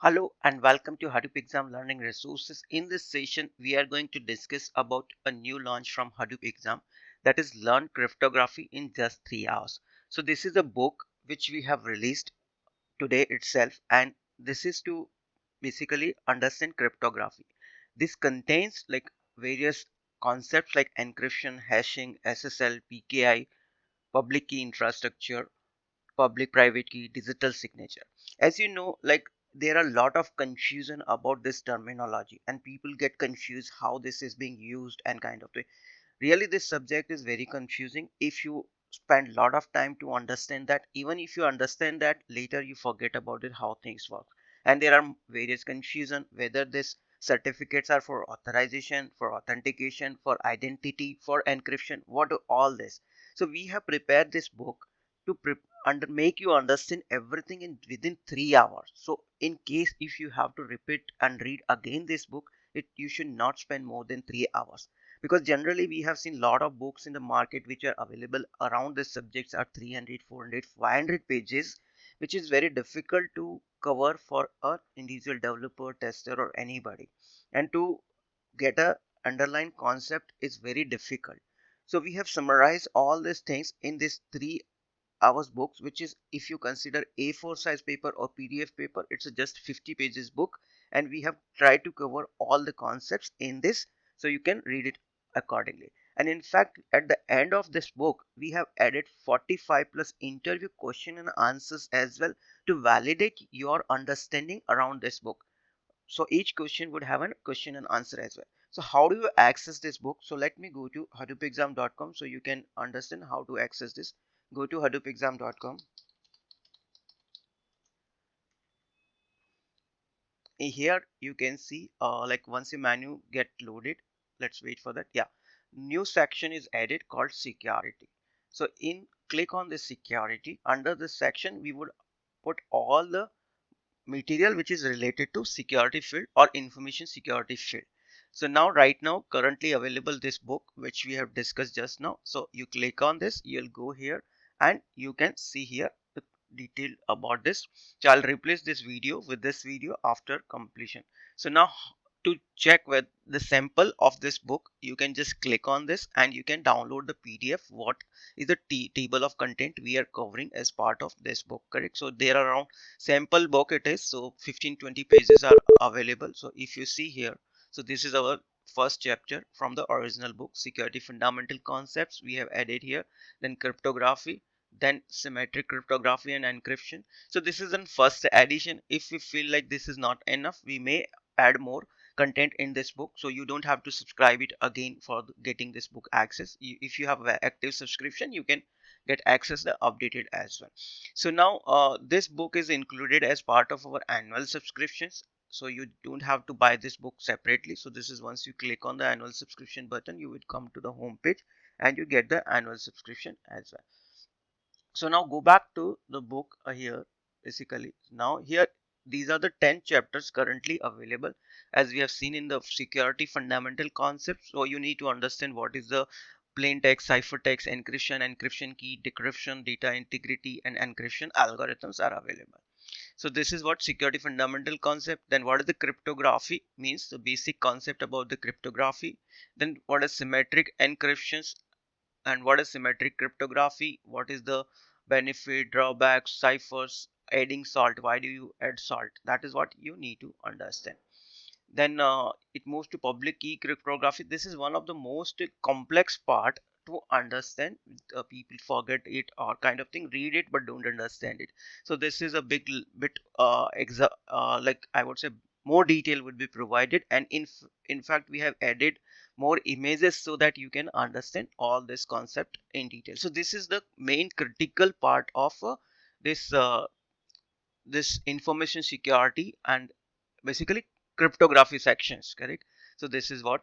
Hello and welcome to Hadoop Exam Learning Resources. In this session, we are going to discuss about a new launch from Hadoop Exam, that is Learn Cryptography in Just 3 Hours. So this is a book which we have released today itself, and this is to basically understand cryptography. This contains like various concepts like encryption, hashing, SSL, PKI, public key infrastructure, public private key, digital signature. As you know, like there are a lot of confusion about this terminology and people get confused how this is being used and kind of thing. Really, this subject is very confusing if you spend a lot of time to understand that. Even if you understand that, later you forget about it how things work. And there are various confusion whether this certificates are for authorization, for authentication, for identity, for encryption, what do all this. So we have prepared this book to make you understand everything in within 3 hours. So in case if you have to repeat and read again this book, you should not spend more than 3 hours, because generally we have seen a lot of books in the market which are available around the subjects are 300, 400, 500 pages, which is very difficult to cover for a individual developer, tester, or anybody, and to get a underlying concept is very difficult. So we have summarized all these things in this 3 hours books, which is, if you consider A4 size paper or PDF paper, it's a just 50 pages book, and we have tried to cover all the concepts in this, so you can read it accordingly. And in fact, at the end of this book we have added 45 plus interview question and answers as well, to validate your understanding around this book. So each question would have a question and answer as well. So how do you access this book? So let me go to hadoopexam.com so you can understand how to access this. Go to hadoopexam.com. Here you can see like once your menu get loaded, let's wait for that. Yeah, new section is added called security. So in click on the security, under this section we would put all the material which is related to security field or information security field. So now right now currently available this book which we have discussed just now. So you click on this, you'll go here and you can see here the detail about this. So I'll replace this video with this video after completion. So now to check with the sample of this book, you can just click on this and you can download the PDF what is the table of content we are covering as part of this book, correct? So there are around sample book it is, so 15-20 pages are available. So if you see here, so this is our first chapter from the original book, security fundamental concepts we have added here, then cryptography, then symmetric cryptography and encryption. So this is in first edition. If we feel like this is not enough, we may add more content in this book, so you don't have to subscribe it again for getting this book access. If you have an active subscription, you can get access the updated as well. So now this book is included as part of our annual subscriptions, so you don't have to buy this book separately. So this is, once you click on the annual subscription button, you would come to the home page and you get the annual subscription as well. So now go back to the book here. Basically now here, these are the 10 chapters currently available, as we have seen in the security fundamental concepts. So you need to understand what is the plain text, ciphertext, encryption key, decryption, data integrity, and encryption algorithms are available. So this is what security fundamental concept. Then what is the cryptography means, the basic concept about the cryptography. Then what is symmetric encryptions and what is symmetric cryptography, what is the benefit, drawbacks, ciphers, adding salt, why do you add salt, that is what you need to understand. Then it moves to public key cryptography. This is one of the most complex part to understand. People forget it or kind of thing, read it but don't understand it. So this is a big bit like I would say more detail would be provided, and in fact we have added more images so that you can understand all this concept in detail. So this is the main critical part of this information security and basically cryptography sections, correct? So this is what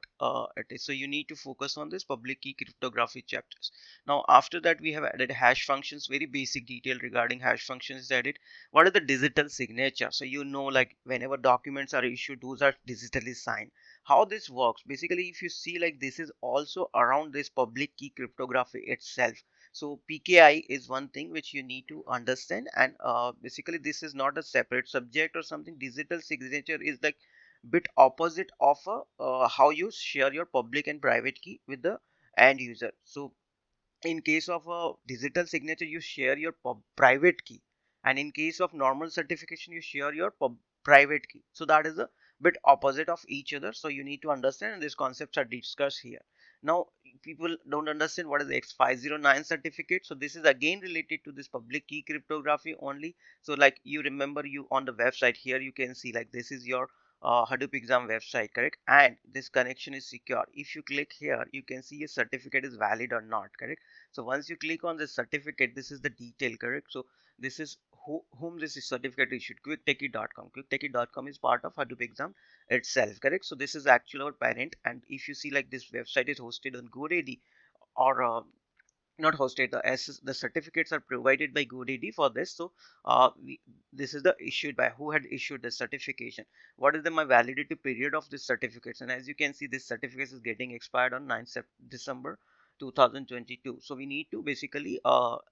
it is. So you need to focus on this public key cryptography chapters. Now after that we have added hash functions. Very basic detail regarding hash functions is added. What is the digital signature? So you know, like whenever documents are issued, those are digitally signed. How this works, basically if you see, like this is also around this public key cryptography itself. So PKI is one thing which you need to understand, and basically this is not a separate subject or something. Digital signature is like bit opposite of how you share your public and private key with the end user. So in case of a digital signature you share your private key, and in case of normal certification you share your private key. So that is a bit opposite of each other, so you need to understand, and these concepts are discussed here. Now people don't understand what is the X509 certificate, so this is again related to this public key cryptography only. So like you remember, you on the website here you can see like this is your Hadoop exam website, correct, and this connection is secure. If you click here you can see a certificate is valid or not, correct. So once you click on this certificate, this is the detail, correct. So this is whom this is certificate issued, quicktechie.com. Quicktechie.com is part of Hadoop exam itself, correct. So this is actually our parent, and if you see like this website is hosted on GoDaddy or not hosted, the certificates are provided by GoDaddy for this. So this is the issued by who had issued the certification, what is the my validity period of this certificates, and as you can see this certificate is getting expired on 9th December 2022. So we need to basically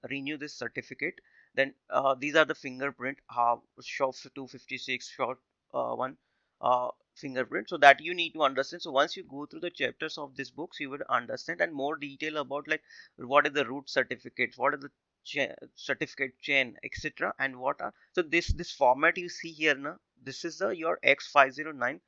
renew this certificate. Then these are the fingerprint short 256 short one fingerprint, so that you need to understand. So once you go through the chapters of these books you would understand and more detail about like what is the root certificates, what are the certificate chain, etc., and what are, so this format you see here now, this is the your X509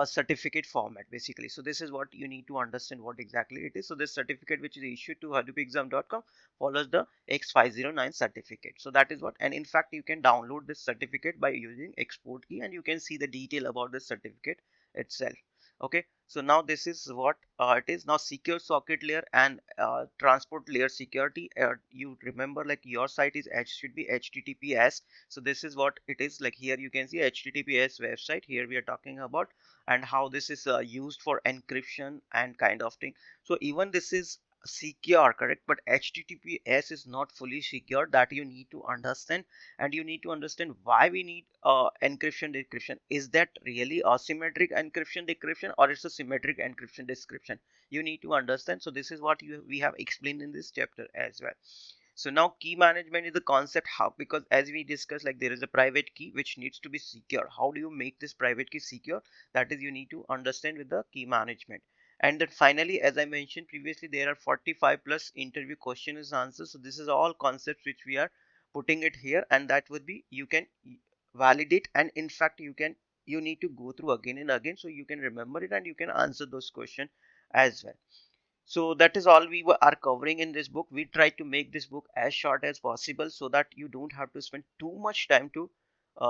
certificate format basically. So this is what you need to understand what exactly it is. So this certificate which is issued to hadoopexam.com follows the X509 certificate. So that is what, and in fact you can download this certificate by using export key, and you can see the detail about the certificate itself. Okay, so now this is what it is. Now secure socket layer and transport layer security, you remember like your site is should be HTTPS. So this is what it is, like here you can see HTTPS website, here we are talking about, and how this is used for encryption and kind of thing. So even this is secure, correct, but HTTPS is not fully secure, that you need to understand. And you need to understand why we need encryption decryption. Is that really asymmetric encryption decryption, or it's a symmetric encryption decryption? You need to understand. So this is what we have explained in this chapter as well. So now key management is the concept, how, because as we discussed, like there is a private key which needs to be secure. How do you make this private key secure? That is, you need to understand with the key management. And then finally, as I mentioned previously, there are 45 plus interview questions and answers. So this is all concepts which we are putting it here, and that would be you can validate, and in fact you need to go through again and again so you can remember it and you can answer those questions as well. So that is all we are covering in this book. We try to make this book as short as possible so that you don't have to spend too much time to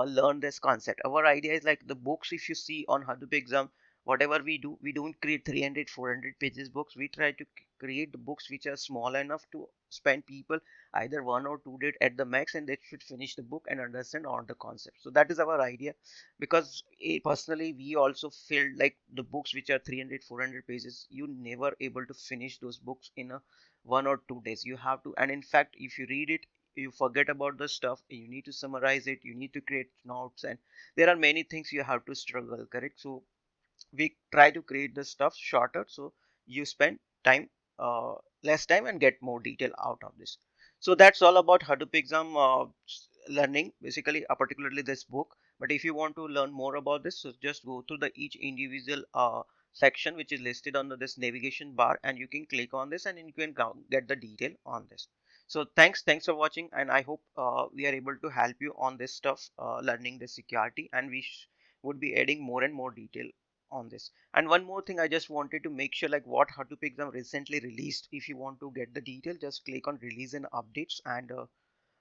learn this concept. Our idea is like the books, if you see on Hadoop exam, whatever we do, we don't create 300 400 pages books. We try to create the books which are small enough to spend people either 1 or 2 days at the max, and they should finish the book and understand all the concepts. So that is our idea, because personally we also feel like the books which are 300 400 pages, you never able to finish those books in a 1 or 2 days. You have to, and in fact if you read it you forget about the stuff, you need to summarize it, you need to create notes, and there are many things you have to struggle, correct. So we try to create the stuff shorter, so you spend time less time and get more detail out of this. So that's all about Hadoop exam learning, basically particularly this book. But if you want to learn more about this, so just go through the each individual section which is listed under this navigation bar, and you can click on this and you can get the detail on this. So thanks for watching, and I hope we are able to help you on this stuff, learning the security, and we would be adding more and more detail on this. And one more thing, I just wanted to make sure like what Hadoop exam recently released. If you want to get the detail, just click on release and updates, and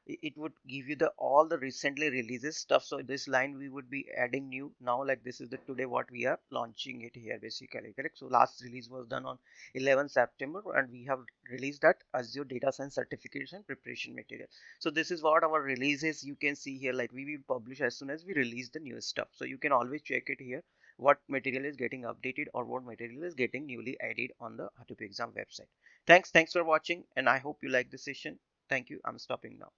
it would give you the all the recently releases stuff. So this line we would be adding new now, like this is the today what we are launching it here basically, correct. So last release was done on 11 September, and we have released that Azure data science certification preparation material. So this is what our releases, you can see here, like we will publish as soon as we release the new stuff. So you can always check it here, what material is getting updated or what material is getting newly added on the Hadoop exam website. Thanks for watching, and I hope you like this session. Thank you. I'm stopping now.